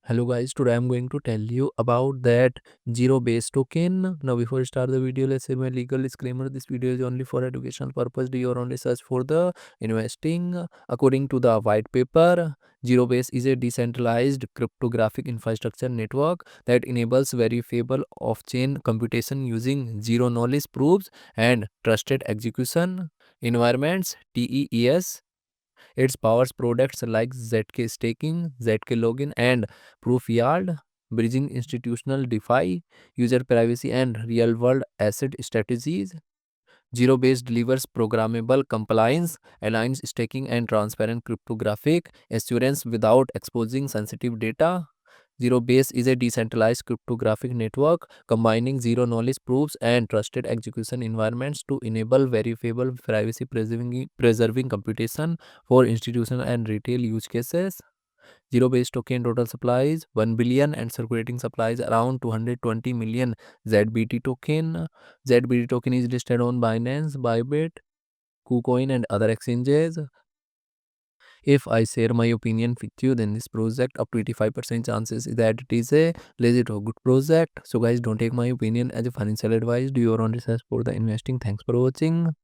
Hello guys, today I'm going to tell you about that zero base token. Now before we start the video, let's say my legal disclaimer. This video is only for educational purpose. Do your own research for the investing. According to the white paper, zero base is a decentralized cryptographic infrastructure network that enables verifiable off-chain computation using zero knowledge proofs and trusted execution environments TEES. It powers products like ZK staking, ZK login, and proof yield, bridging institutional DeFi, user privacy, and real world asset strategies. Zero Base delivers programmable compliance, aligns staking, and transparent cryptographic assurance without exposing sensitive data. Zero Base is a decentralized cryptographic network combining zero knowledge proofs and trusted execution environments to enable verifiable privacy preserving computation for institutional and retail use cases. Zero Base token total supplies 1 billion and circulating supplies around 220 million ZBT token. ZBT token is listed on Binance, Bybit, KuCoin, and other exchanges. If I share my opinion with you, then this project up to 85% chances is that it is a legit or good project. So guys, don't take my opinion as a financial advice. Do your own research for the investing. Thanks for watching.